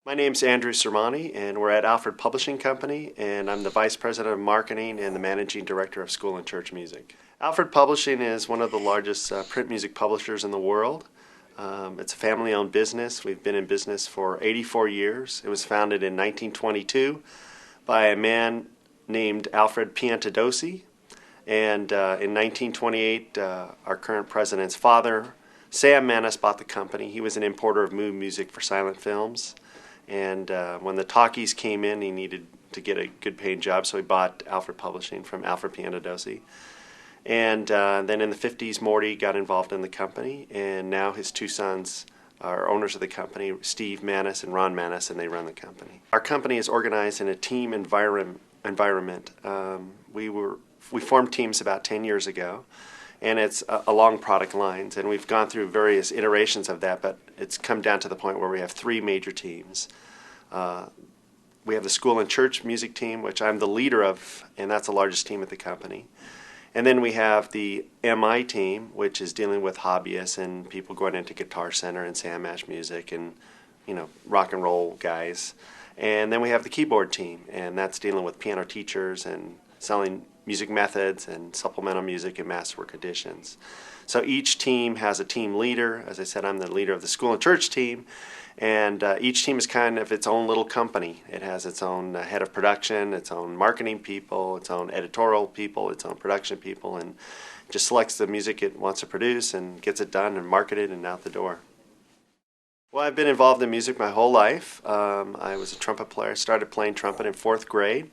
My name's Andrew Surmani, and we're at Alfred Publishing Company, and I'm the Vice President of Marketing and the Managing Director of School and Church Music. Alfred Publishing is one of the largest print music publishers in the world. It's a family-owned business. We've been in business for 84 years. It was founded in 1922 by a man named Alfred Piantadosi, and in 1928, our current president's father, Sam Manis, bought the company. He was an importer of mood music for silent films. And when the talkies came in, he needed to get a good paying job, so he bought Alfred Publishing from Alfred Piantadosi. And then in the 50s, Morty got involved in the company, and now his two sons are owners of the company, Steve Manis and Ron Manis, and they run the company. Our company is organized in a team environment. We formed teams about 10 years ago, and it's along product lines, and we've gone through various iterations of that, but it's come down to the point where we have three major teams. We have the school and church music team, which I'm the leader of, and that's the largest team at the company. And then we have the MI team, which is dealing with hobbyists and people going into Guitar Center and Sam Ash Music and, rock and roll guys. And then we have the keyboard team, and that's dealing with piano teachers and selling music methods and supplemental music and masterwork editions. So each team has a team leader. As I said, I'm the leader of the school and church team, and each team is kind of its own little company. It has its own head of production, its own marketing people, its own editorial people, its own production people, and just selects the music it wants to produce and gets it done and marketed and out the door. Well, I've been involved in music my whole life. I was a trumpet player. I started playing trumpet in fourth grade.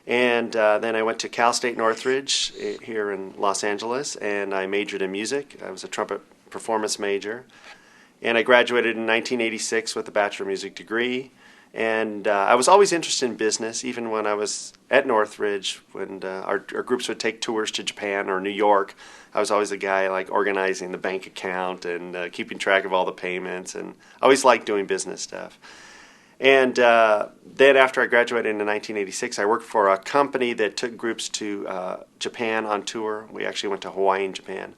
And then I went to Cal State Northridge here in Los Angeles, and I majored in music. I was a trumpet performance major. And I graduated in 1986 with a Bachelor of Music degree. And I was always interested in business, even when I was at Northridge, when our groups would take tours to Japan or New York. I was always the guy organizing the bank account and keeping track of all the payments, and I always liked doing business stuff. And then after I graduated in 1986, I worked for a company that took groups to Japan on tour. We actually went to Hawaii and Japan.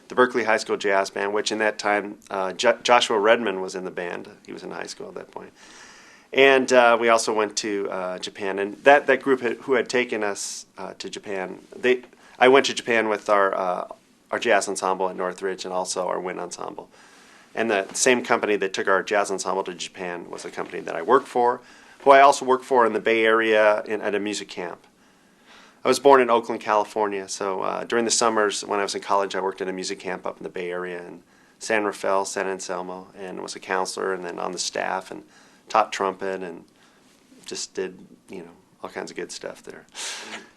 The Berkeley High School Jazz Band, which in that time, Joshua Redman was in the band. He was in high school at that point. And we also went to Japan. And that group who had taken us to Japan, I went to Japan with our jazz ensemble at Northridge and also our wind ensemble. And the same company that took our jazz ensemble to Japan was a company that I worked for, who I also worked for in the Bay Area at a music camp. I was born in Oakland, California, so during the summers when I was in college, I worked at a music camp up in the Bay Area in San Rafael, San Anselmo, and was a counselor and then on the staff and taught trumpet and just did, all kinds of good stuff there.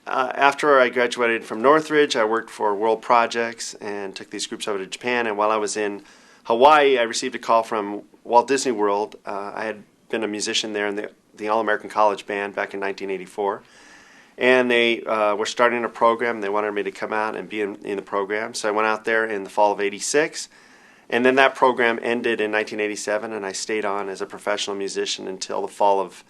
After I graduated from Northridge, I worked for World Projects and took these groups over to Japan, and while I was in Hawaii, I received a call from Walt Disney World. I had been a musician there in the All-American College Band back in 1984. And they were starting a program. They wanted me to come out and be in the program. So I went out there in the fall of '86. And then that program ended in 1987, and I stayed on as a professional musician until the fall of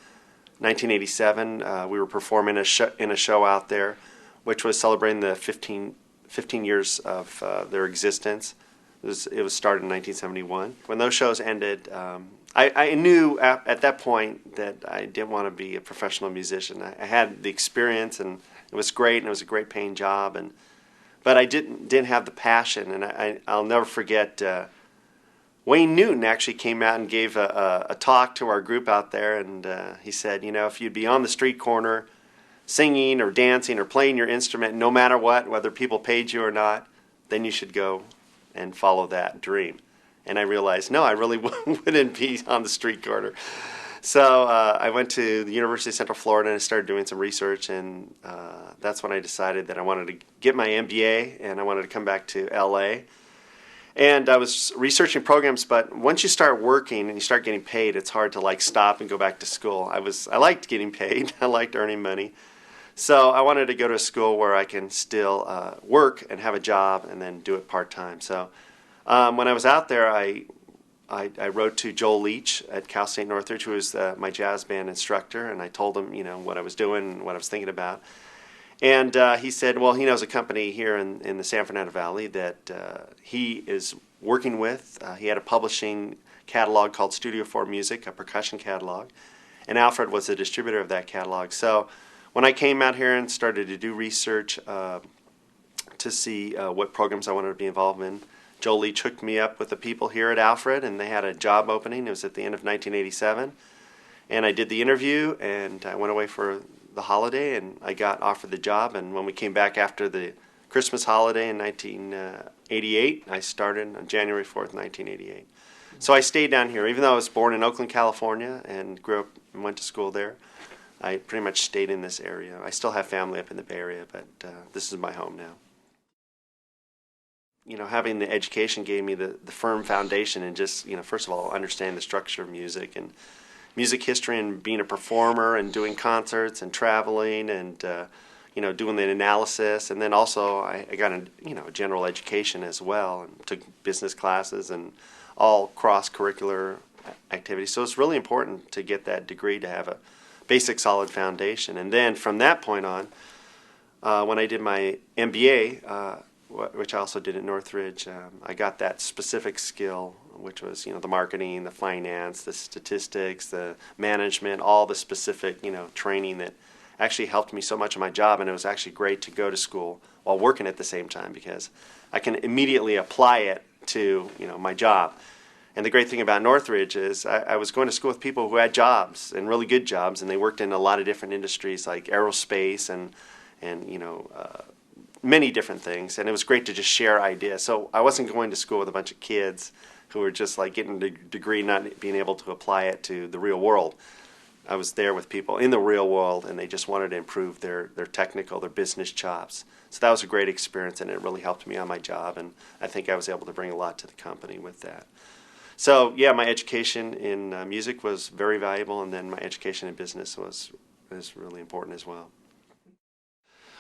1987. We were performing in a show out there, which was celebrating the 15 years of their existence. It was started in 1971. When those shows ended, I knew at that point that I didn't want to be a professional musician. I had the experience, and it was great, and it was a great paying job, but I didn't have the passion. And I'll never forget Wayne Newton actually came out and gave a talk to our group out there, and he said, if you'd be on the street corner singing or dancing or playing your instrument, no matter what, whether people paid you or not, then you should go and follow that dream. And I realized, no, I really wouldn't be on the street corner. So I went to the University of Central Florida and I started doing some research, and that's when I decided that I wanted to get my MBA and I wanted to come back to LA. And I was researching programs, but once you start working and you start getting paid, it's hard to stop and go back to school. I liked getting paid. I liked earning money. So I wanted to go to a school where I can still work and have a job and then do it part-time. So when I was out there, I wrote to Joel Leach at Cal State Northridge, who was my jazz band instructor, and I told him, what I was doing and what I was thinking about. And he said, well, he knows a company here in the San Fernando Valley that he is working with. He had a publishing catalog called Studio 4 Music, a percussion catalog, and Alfred was the distributor of that catalog. So when I came out here and started to do research to see what programs I wanted to be involved in, Joel Leach hooked me up with the people here at Alfred, and they had a job opening. It was at the end of 1987, and I did the interview, and I went away for the holiday, and I got offered the job. And when we came back after the Christmas holiday in 1988, I started on January 4th, 1988. So I stayed down here, even though I was born in Oakland, California, and grew up and went to school there. I pretty much stayed in this area. I still have family up in the Bay Area, but this is my home now. You know, having the education gave me the firm foundation, and just, you know, first of all, understand the structure of music and music history, and being a performer and doing concerts and traveling and you know, doing the analysis. And then also I got a, you know, general education as well, and took business classes and all cross-curricular activities. So it's really important to get that degree to have a basic solid foundation. And then from that point on, when I did my MBA, which I also did at Northridge, I got that specific skill, which was, you know, the marketing, the finance, the statistics, the management, all the specific, you know, training that actually helped me so much in my job. And it was actually great to go to school while working at the same time, because I can immediately apply it to, you know, my job. And the great thing about Northridge is I was going to school with people who had jobs, and really good jobs, and they worked in a lot of different industries like aerospace and you know, many different things. And it was great to just share ideas. So I wasn't going to school with a bunch of kids who were just like getting a degree, not being able to apply it to the real world. I was there with people in the real world, and they just wanted to improve their technical, their business chops. So that was a great experience, and it really helped me on my job, and I think I was able to bring a lot to the company with that. So yeah, my education in music was very valuable, and then my education in business was really important as well.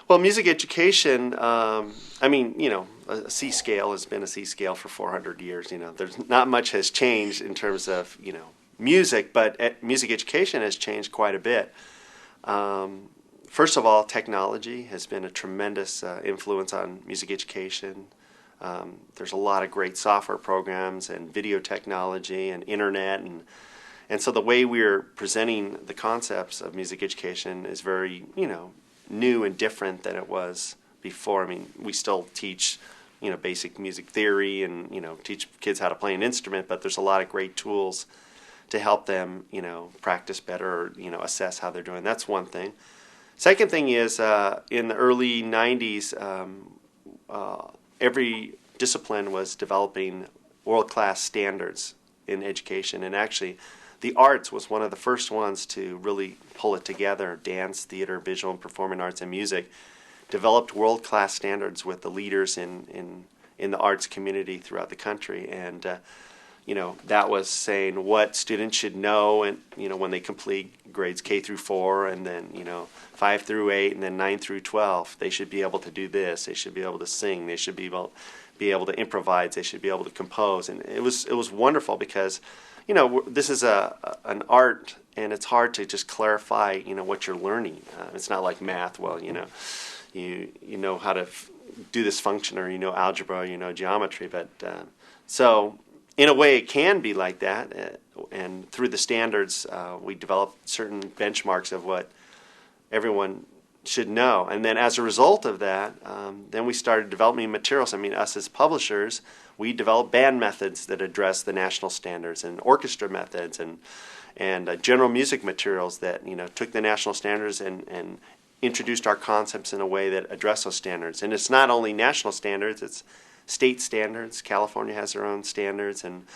Well, music education, I mean, you know, a C scale has been a C scale for 400 years. You know, there's not much has changed in terms of, you know, music, but music education has changed quite a bit. First of all, technology has been a tremendous influence on music education. There's a lot of great software programs and video technology and internet, and so the way we're presenting the concepts of music education is very, you know, new and different than it was before. I mean, we still teach, you know, basic music theory and, you know, teach kids how to play an instrument, but there's a lot of great tools to help them, you know, practice better, or, you know, assess how they're doing. That's one thing. Second thing is, in the early 90s, every discipline was developing world-class standards in education, and actually the arts was one of the first ones to really pull it together. Dance, theater, visual and performing arts, and music developed world-class standards with the leaders in the arts community throughout the country. And you know, that was saying what students should know, and, you know, when they complete grades K through 4, and then, you know, 5 through 8, and then 9 through 12, they should be able to do this. They should be able to sing. They should be able to improvise. They should be able to compose. And it was wonderful, because, you know, this is an art, and it's hard to just clarify, you know, what you're learning. It's not like math. Well, you know, you know how to do this function, or you know algebra, or you know geometry. But so in a way, it can be like that, and through the standards, we developed certain benchmarks of what everyone should know. And then as a result of that, then we started developing materials. I mean, us as publishers, we developed band methods that address the national standards, and orchestra methods, and general music materials that, you know, took the national standards and introduced our concepts in a way that address those standards. And it's not only national standards, it's state standards. California has their own standards, and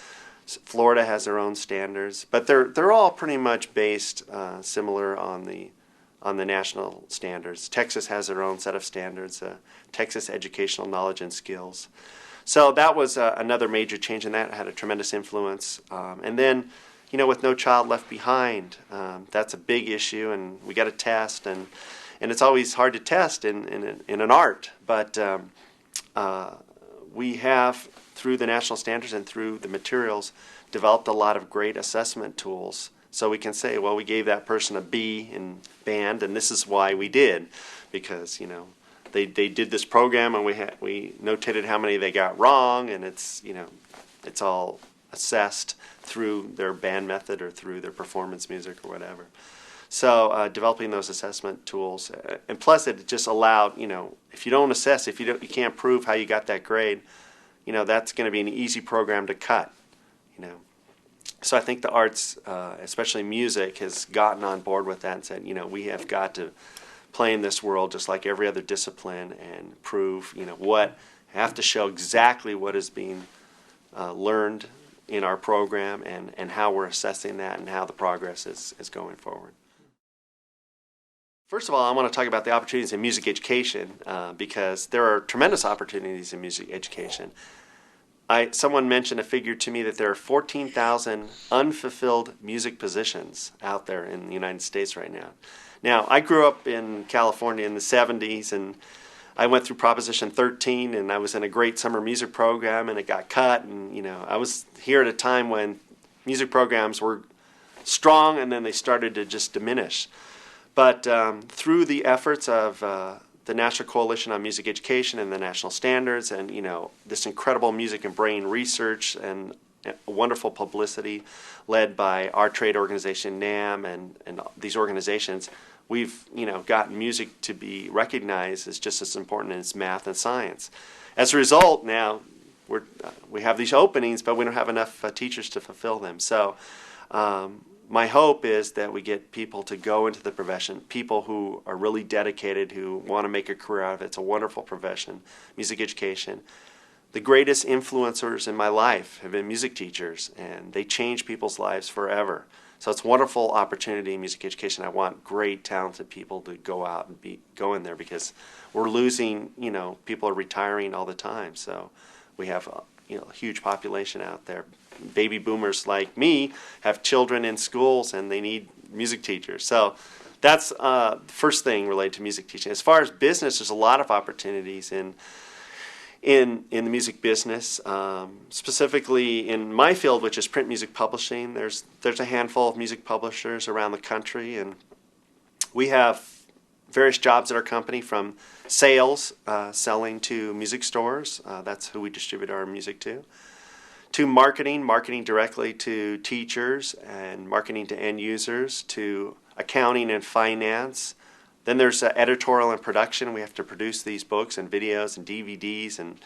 Florida has their own standards, but they're all pretty much based similar on the national standards. Texas has their own set of standards, Texas Educational Knowledge and Skills. So that was another major change, and that had a tremendous influence. And then, you know, with No Child Left Behind, that's a big issue, and we got to test, and it's always hard to test in an art, but we have, through the national standards and through the materials, developed a lot of great assessment tools. So we can say, well, we gave that person a B in band, and this is why we did, because, you know, they did this program, and we notated how many they got wrong, and it's, you know, it's all assessed through their band method or through their performance music or whatever. So developing those assessment tools, and plus it just allowed, if you don't assess, if you can't prove how you got that grade, that's going to be an easy program to cut. So I think the arts, especially music, has gotten on board with that and said, we have got to play in this world just like every other discipline and prove, have to show exactly what is being learned in our program and how we're assessing that and how the progress is going forward. First of all, I want to talk about the opportunities in music education because there are tremendous opportunities in music education. Someone mentioned a figure to me that there are 14,000 unfulfilled music positions out there in the United States right now. Now, I grew up in California in the 70s, and I went through Proposition 13, and I was in a great summer music program, and it got cut. And, I was here at a time when music programs were strong, and then they started to just diminish. But through the efforts of the National Coalition on Music Education and the national standards and, this incredible music and brain research and wonderful publicity led by our trade organization, NAM, and these organizations, we've, gotten music to be recognized as just as important as math and science. As a result, now we have these openings, but we don't have enough teachers to fulfill them. So my hope is that we get people to go into the profession, people who are really dedicated, who want to make a career out of it. It's a wonderful profession, music education. The greatest influencers in my life have been music teachers, and they change people's lives forever. So it's a wonderful opportunity in music education. I want great, talented people to go out and go in there because we're losing, people are retiring all the time. So we have a huge population out there. Baby boomers like me have children in schools and they need music teachers. So that's the first thing related to music teaching. As far as business, there's a lot of opportunities in the music business. Specifically in my field, which is print music publishing, there's a handful of music publishers around the country, and we have various jobs at our company, from sales, selling to music stores, that's who we distribute our music to marketing directly to teachers and marketing to end users, to accounting and finance. Then there's editorial and production. We have to produce these books and videos and DVDs, and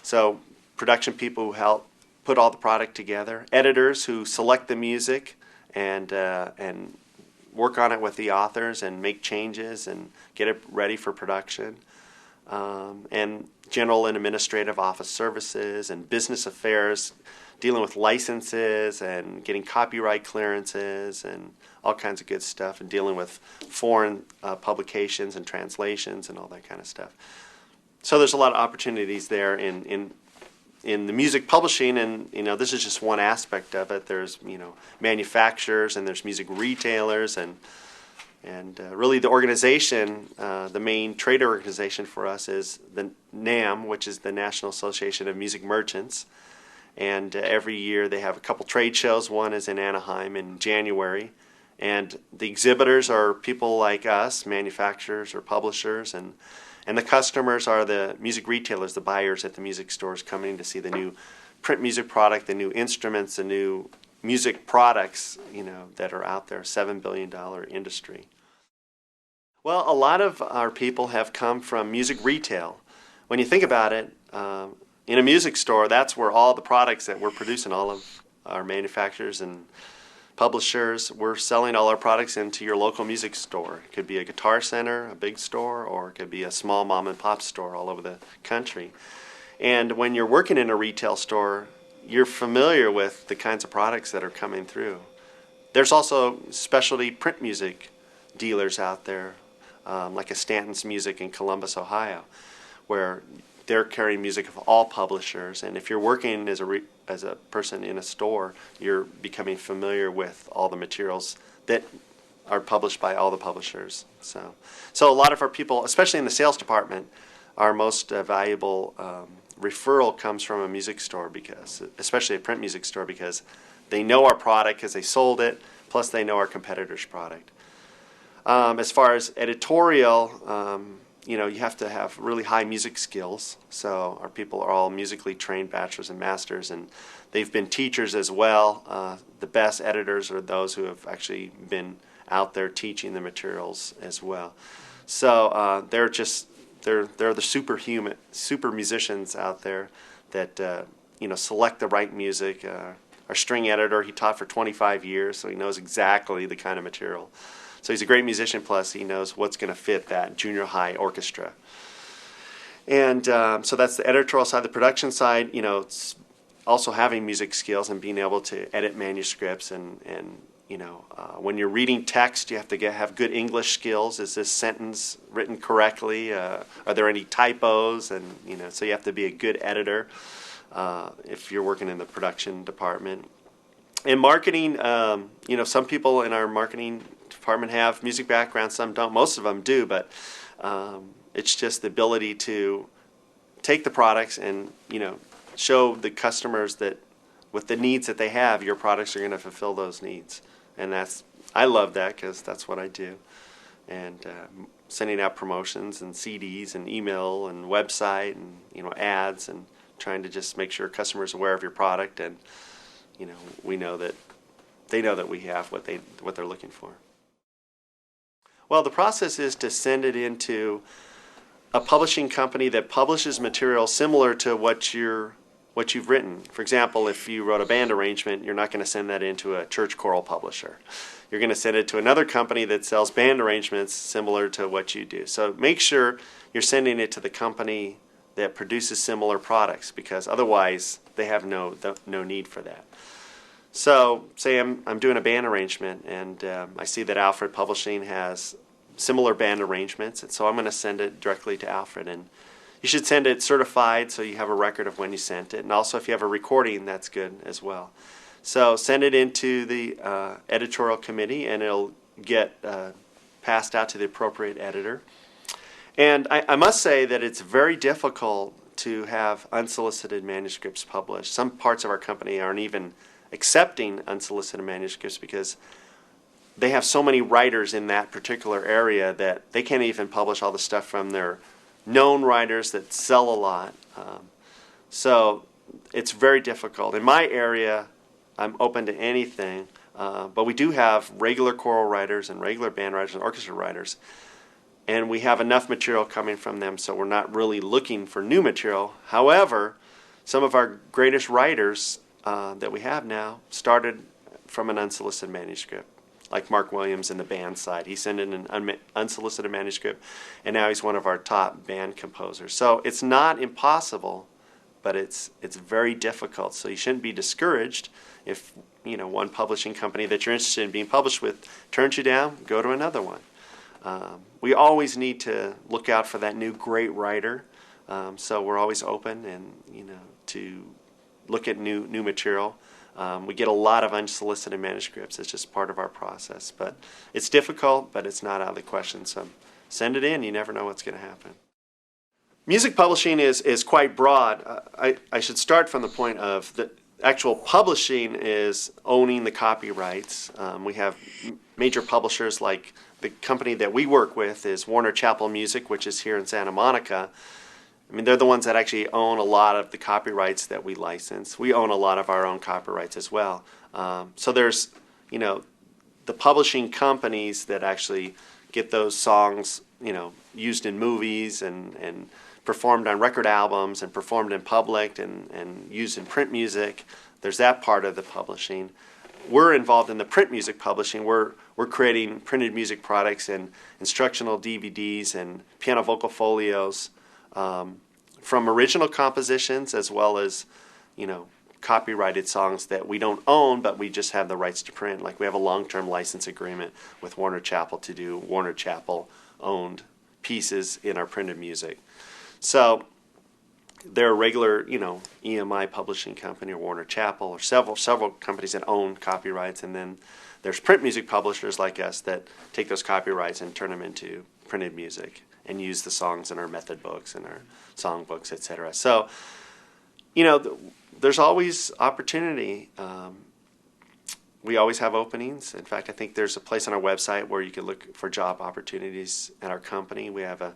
so production people who help put all the product together. Editors who select the music and work on it with the authors and make changes and get it ready for production. And general and administrative office services and business affairs, dealing with licenses and getting copyright clearances and all kinds of good stuff, and dealing with foreign publications and translations and all that kind of stuff. So there's a lot of opportunities there in the music publishing, and this is just one aspect of it. There's manufacturers, and there's music retailers, and really the organization, the main trade organization for us is the NAM, which is the National Association of Music Merchants. And every year they have a couple trade shows. One is in Anaheim in January. And the exhibitors are people like us, manufacturers or publishers, and the customers are the music retailers, the buyers at the music stores coming to see the new print music product, the new instruments, the new music products, that are out there, $7 billion industry. Well, a lot of our people have come from music retail. When you think about it, in a music store, that's where all the products that we're producing, all of our manufacturers and publishers, we're selling all our products into your local music store. It could be a Guitar Center, a big store, or it could be a small mom and pop store all over the country. And when you're working in a retail store, you're familiar with the kinds of products that are coming through. There's also specialty print music dealers out there, like a Stanton's Music in Columbus, Ohio, where they're carrying music of all publishers. And if you're working as a person in a store, you're becoming familiar with all the materials that are published by all the publishers. So a lot of our people, especially in the sales department, our most valuable referral comes from a music store, because, especially a print music store, because they know our product because they sold it, plus they know our competitor's product. As far as editorial, you have to have really high music skills. So our people are all musically trained bachelors and masters, and they've been teachers as well. The best editors are those who have actually been out there teaching the materials as well. So they're the super musicians out there that select the right music. Our string editor, he taught for 25 years, so he knows exactly the kind of material. So he's a great musician, plus he knows what's going to fit that junior high orchestra. And so that's the editorial side. The production side, it's also having music skills and being able to edit manuscripts. And when you're reading text, you have to have good English skills. Is this sentence written correctly? Are there any typos? And so you have to be a good editor if you're working in the production department. In marketing, some people in our marketing department have music backgrounds, some don't. Most of them do, but it's just the ability to take the products and show the customers that with the needs that they have, your products are going to fulfill those needs. And I love that, because that's what I do. And sending out promotions and CDs and email and website and ads, and trying to just make sure customers are aware of your product, and we know that they know that we have what they're looking for. Well, the process is to send it into a publishing company that publishes material similar to what you've written. For example, if you wrote a band arrangement, you're not going to send that into a church choral publisher. You're going to send it to another company that sells band arrangements similar to what you do. So make sure you're sending it to the company that produces similar products, because otherwise they have no need for that. So say I'm doing a band arrangement, and I see that Alfred Publishing has similar band arrangements, and so I'm going to send it directly to Alfred. And you should send it certified so you have a record of when you sent it, and also if you have a recording, that's good as well. So send it into the editorial committee, and it'll get passed out to the appropriate editor. And I must say that it's very difficult to have unsolicited manuscripts published. Some parts of our company aren't even accepting unsolicited manuscripts because they have so many writers in that particular area that they can't even publish all the stuff from their known writers that sell a lot. So it's very difficult. In my area, I'm open to anything, but we do have regular choral writers and regular band writers and orchestra writers, and we have enough material coming from them, so we're not really looking for new material. However, some of our greatest writers that we have now started from an unsolicited manuscript, like Mark Williams in the band side. He sent in an unsolicited manuscript, and now he's one of our top band composers. So it's not impossible, but it's very difficult. So you shouldn't be discouraged if one publishing company that you're interested in being published with turns you down. Go to another one. We always need to look out for that new great writer. So we're always open and to look at new material. We get a lot of unsolicited manuscripts. It's just part of our process. But it's difficult, but it's not out of the question. So send it in. You never know what's going to happen. Music publishing is quite broad. I should start from the point of the actual publishing is owning the copyrights. We have major publishers, like the company that we work with is Warner Chappell Music, which is here in Santa Monica. I mean, they're the ones that actually own a lot of the copyrights that we license. We own a lot of our own copyrights as well. So there's, the publishing companies that actually get those songs, used in movies and performed on record albums and performed in public and used in print music. There's that part of the publishing. We're involved in the print music publishing. We're creating printed music products and instructional DVDs and piano vocal folios, from original compositions as well as, copyrighted songs that we don't own, but we just have the rights to print. Like we have a long-term license agreement with Warner Chappell to do Warner Chappell-owned pieces in our printed music. So they're a regular, EMI publishing company or Warner Chappell or several companies that own copyrights, and then there's print music publishers like us that take those copyrights and turn them into printed music and use the songs in our method books and our song books, etc. So, there's always opportunity. We always have openings. In fact, I think there's a place on our website where you can look for job opportunities at our company. We have a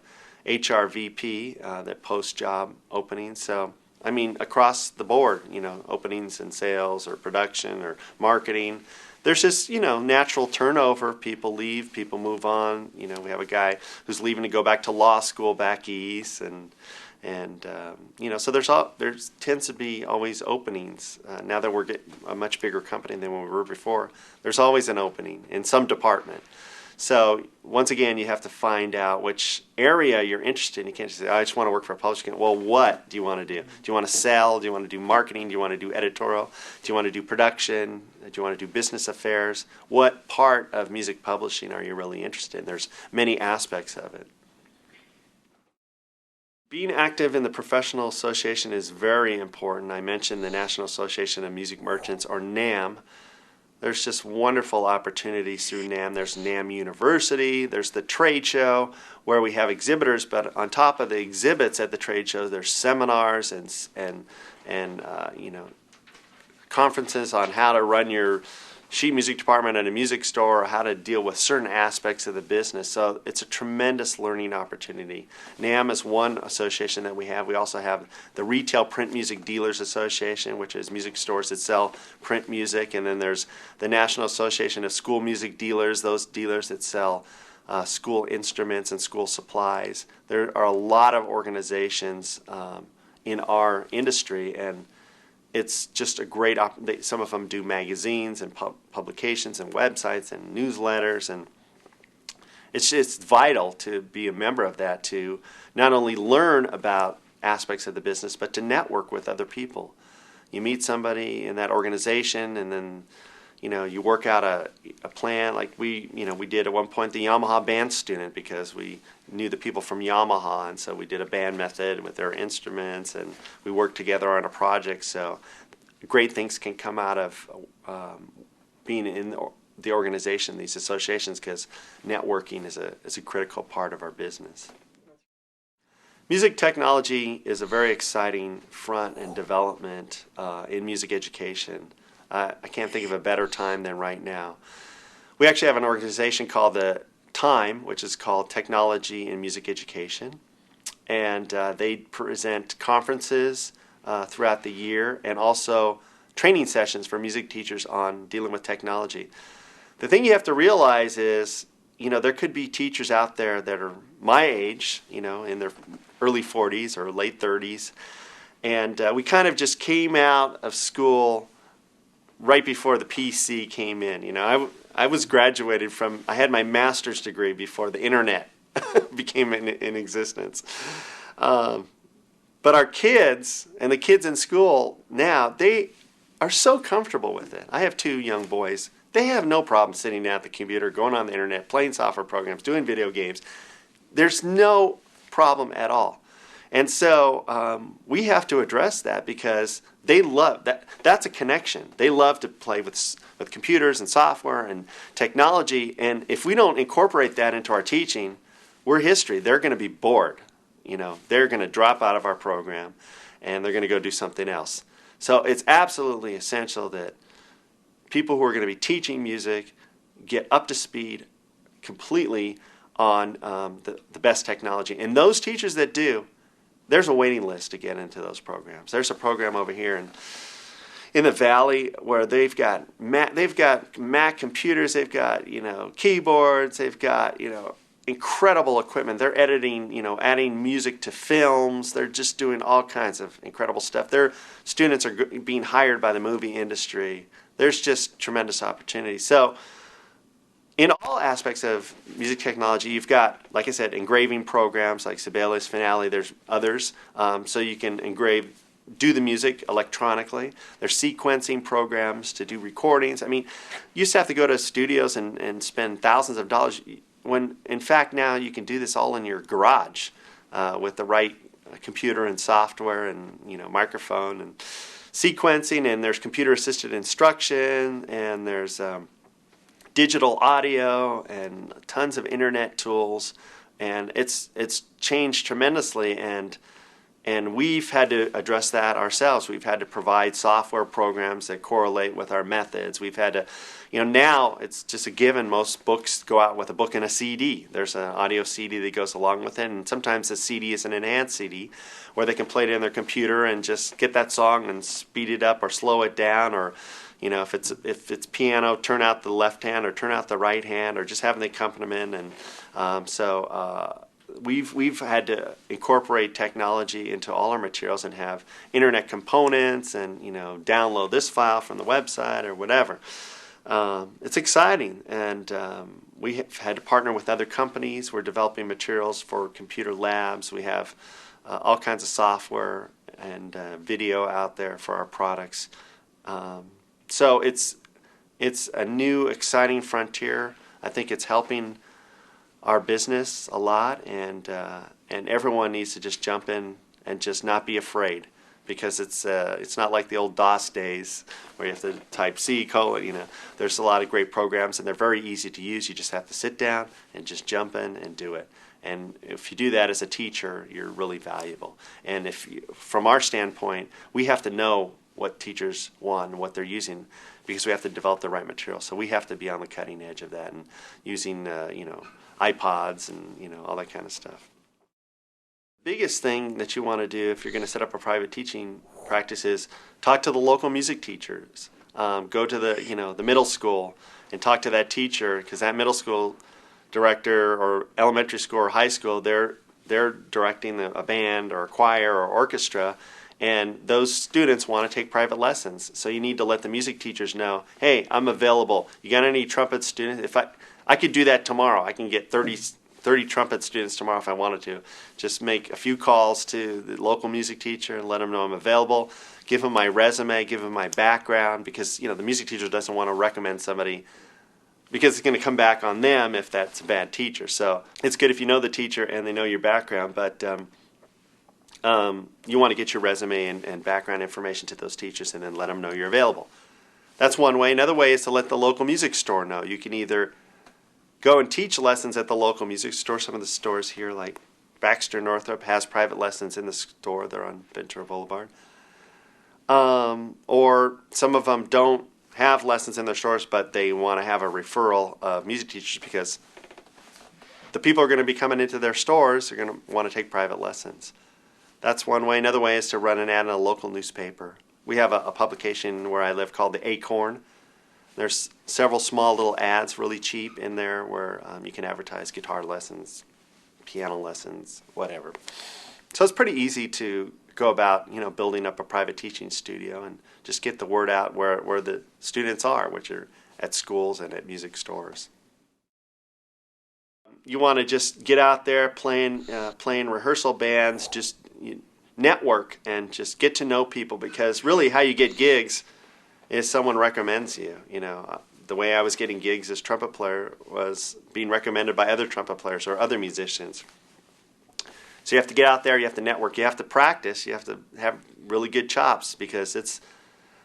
HRVP that post job openings. So I mean, across the board, openings in sales or production or marketing. There's just, natural turnover. People leave, people move on. We have a guy who's leaving to go back to law school back east, and so there's tends to be always openings. Now that we're getting a much bigger company than when we were before, there's always an opening in some department. So once again, you have to find out which area you're interested in. You can't just say, I just want to work for a publishing company. Well, what do you want to do? Do you want to sell? Do you want to do marketing? Do you want to do editorial? Do you want to do production? Do you want to do business affairs? What part of music publishing are you really interested in? There's many aspects of it. Being active in the professional association is very important. I mentioned the National Association of Music Merchants, or NAM. There's just wonderful opportunities through NAM. There's NAM University. There's the trade show where we have exhibitors, but on top of the exhibits at the trade show, there's seminars and conferences on how to run your sheet music department at a music store, or how to deal with certain aspects of the business. So it's a tremendous learning opportunity. NAM is one association that we have. We also have the Retail Print Music Dealers Association, which is music stores that sell print music. And then there's the National Association of School Music Dealers, those dealers that sell school instruments and school supplies. There are a lot of organizations in our industry, and it's just a great some of them do magazines and publications and websites and newsletters, and it's just vital to be a member of that, to not only learn about aspects of the business, but to network with other people. You meet somebody in that organization, and then you work out a plan. Like we did at one point the Yamaha band student, because we knew the people from Yamaha, and so we did a band method with their instruments, and we worked together on a project. So great things can come out of being in the organization, these associations, because networking is a critical part of our business. Music technology is a very exciting front and development in music education. I can't think of a better time than right now. We actually have an organization called the TIME, which is called Technology in Music Education, and they present conferences throughout the year, and also training sessions for music teachers on dealing with technology. The thing you have to realize is, there could be teachers out there that are my age, in their early 40s or late 30s, and we kind of just came out of school right before the PC came in. I was graduated from, I had my master's degree before the internet became in existence. But our kids, and the kids in school now, they are so comfortable with it. I have two young boys. They have no problem sitting down at the computer, going on the internet, playing software programs, doing video games. There's no problem at all. And so we have to address that, because they love that. That's a connection. They love to play with computers and software and technology. And if we don't incorporate that into our teaching, we're history. They're going to be bored. They're going to drop out of our program, and they're going to go do something else. So it's absolutely essential that people who are going to be teaching music get up to speed completely on the best technology. And those teachers that do, there's a waiting list to get into those programs. There's a program over here in the Valley where they've got Mac computers, they've got keyboards, they've got incredible equipment. They're editing, adding music to films. They're just doing all kinds of incredible stuff. Their students are being hired by the movie industry. There's just tremendous opportunity. So in all aspects of music technology, you've got, like I said, engraving programs like Sibelius, Finale. There's others, so you can do the music electronically. There's sequencing programs to do recordings. I mean, you used to have to go to studios and spend thousands of dollars, when in fact now you can do this all in your garage with the right computer and software and microphone and sequencing. And there's computer-assisted instruction, and there's digital audio and tons of internet tools, and it's changed tremendously, and And we've had to address that ourselves. We've had to provide software programs that correlate with our methods. We've had to, now it's just a given. Most books go out with a book and a CD. There's an audio CD that goes along with it, and sometimes the CD is an enhanced CD where they can play it in their computer and just get that song and speed it up or slow it down, or if it's piano, turn out the left hand or turn out the right hand, or just having the accompaniment. And we've had to incorporate technology into all our materials and have internet components and download this file from the website or whatever. It's exciting, and we have had to partner with other companies. We're developing materials for computer labs. We have all kinds of software and video out there for our products. So it's a new, exciting frontier. I think it's helping our business a lot, and everyone needs to just jump in and just not be afraid, because it's not like the old DOS days where you have to type C colon. There's a lot of great programs, and they're very easy to use. You just have to sit down and just jump in and do it. And if you do that as a teacher, you're really valuable. And from our standpoint, we have to know what teachers want and what they're using, because we have to develop the right material. So we have to be on the cutting edge of that and using iPods and all that kind of stuff. Biggest thing that you want to do if you're going to set up a private teaching practice is talk to the local music teachers. Go to the middle school and talk to that teacher, because that middle school director or elementary school or high school, they're directing a band or a choir or orchestra, and those students want to take private lessons. So you need to let the music teachers know, hey, I'm available. You got any trumpet students? If I could do that tomorrow. I can get 30 trumpet students tomorrow if I wanted to. Just make a few calls to the local music teacher and let them know I'm available. Give them my resume, give them my background, because the music teacher doesn't want to recommend somebody, because it's going to come back on them if that's a bad teacher. So it's good if you know the teacher and they know your background, but you want to get your resume and background information to those teachers and then let them know you're available. That's one way. Another way is to let the local music store know. You can either go and teach lessons at the local music store. Some of the stores here, like Baxter Northrop, has private lessons in the store. They're on Ventura Boulevard. Or some of them don't have lessons in their stores, but they want to have a referral of music teachers, because the people are going to be coming into their stores. They're going to want to take private lessons. That's one way. Another way is to run an ad in a local newspaper. We have a publication where I live called The Acorn. There's several small little ads, really cheap, in there where you can advertise guitar lessons, piano lessons, whatever. So it's pretty easy to go about, building up a private teaching studio and just get the word out where the students are, which are at schools and at music stores. You want to just get out there playing rehearsal bands, just network and just get to know people, because really how you get gigs is someone recommends you. The way I was getting gigs as trumpet player was being recommended by other trumpet players or other musicians. So you have to get out there, you have to network, you have to practice, you have to have really good chops, because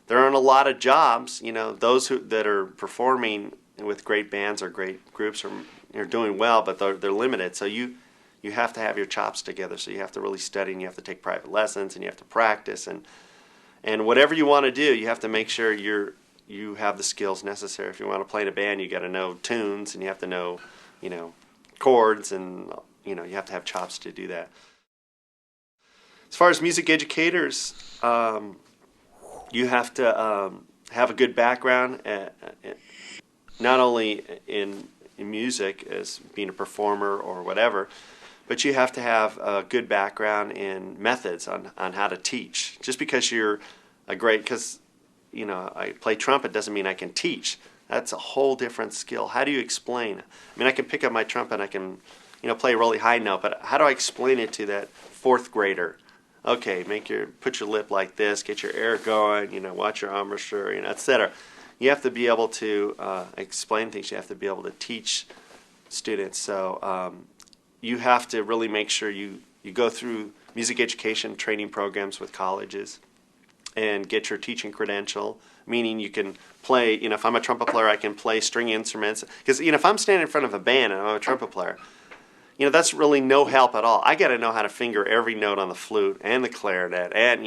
there aren't a lot of jobs. Those that are performing with great bands or great groups are doing well, but they're limited. So you have to have your chops together. So you have to really study, and you have to take private lessons, and you have to practice, and whatever you want to do, you have to make sure you have the skills necessary. If you want to play in a band, you got to know tunes, and you have to know, chords, and you have to have chops to do that. As far as music educators, you have to have a good background, not only in music as being a performer or whatever, but you have to have a good background in methods on how to teach. Just because you're because I play trumpet doesn't mean I can teach. That's a whole different skill. How do you explain? I mean, I can pick up my trumpet, I can play a really high note, but how do I explain it to that fourth grader? Okay, put your lip like this, get your air going, watch your embouchure, etc. You have to be able to explain things. You have to be able to teach students. So you have to really make sure you go through music education training programs with colleges and get your teaching credential, meaning you can play, if I'm a trumpet player, I can play string instruments. Because, if I'm standing in front of a band and I'm a trumpet player, that's really no help at all. I got to know how to finger every note on the flute and the clarinet, and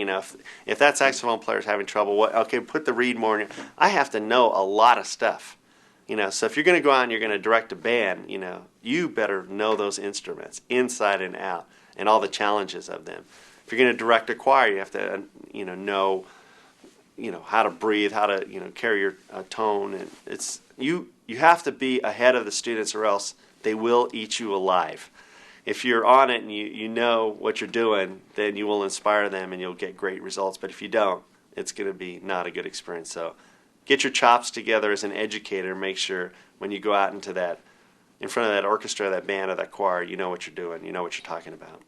if that saxophone player is having trouble, okay, put the reed more in. I have to know a lot of stuff. So if you're going to go out and you're going to direct a band, you better know those instruments inside and out and all the challenges of them. If you're going to direct a choir, you have to know how to breathe, how to carry your tone, and you have to be ahead of the students, or else they will eat you alive. If you're on it and you know what you're doing, then you will inspire them and you'll get great results. But if you don't, it's going to be not a good experience. So get your chops together as an educator. Make sure when you go out in front of that orchestra, that band, or that choir, you know what you're doing. You know what you're talking about.